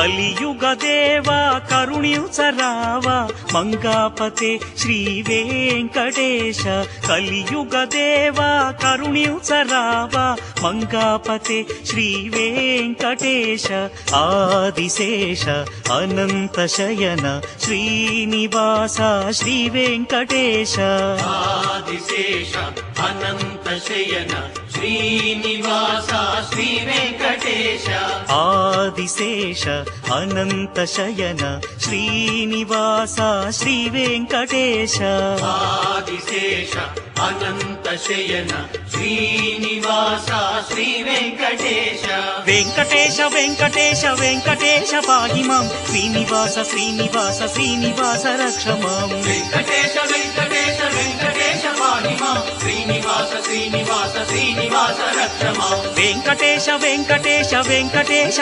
కలియుగ దేవా కరుణించరావా మంగాపతే శ్రీ వెంకటేశ కలియుగ దేవా కరుణించరావా మంగాపతే శ్రీ వెంకటేశ ఆదిశేష అనంత శయన శ్రీనివాస శ్రీ వెంకటేశ ఆదిశేష అనంత శయన శ్రీనివాస శ్రీ వెంకటేశ ఆదిశేష అనంత శయన శ్రీనివాస శ్రీ వెంకటేశ ఆదిశేష అనంత శయన శ్రీనివాస శ్రీ వెంకటేశ వెంకటేశ వెంకటేశ వెంకటేశ పాహి మాం శ్రీనివాస శ్రీనివాస శ్రీనివాస రక్ష మాం వెంకటేశ వెంకటేశ వెంకటేశ పాహి మాం శ్రీనివాస శ్రీనివాస శ్రీనివాస రక్ష మాం వెంకటేశ వెంకటేశ వెంకటేశ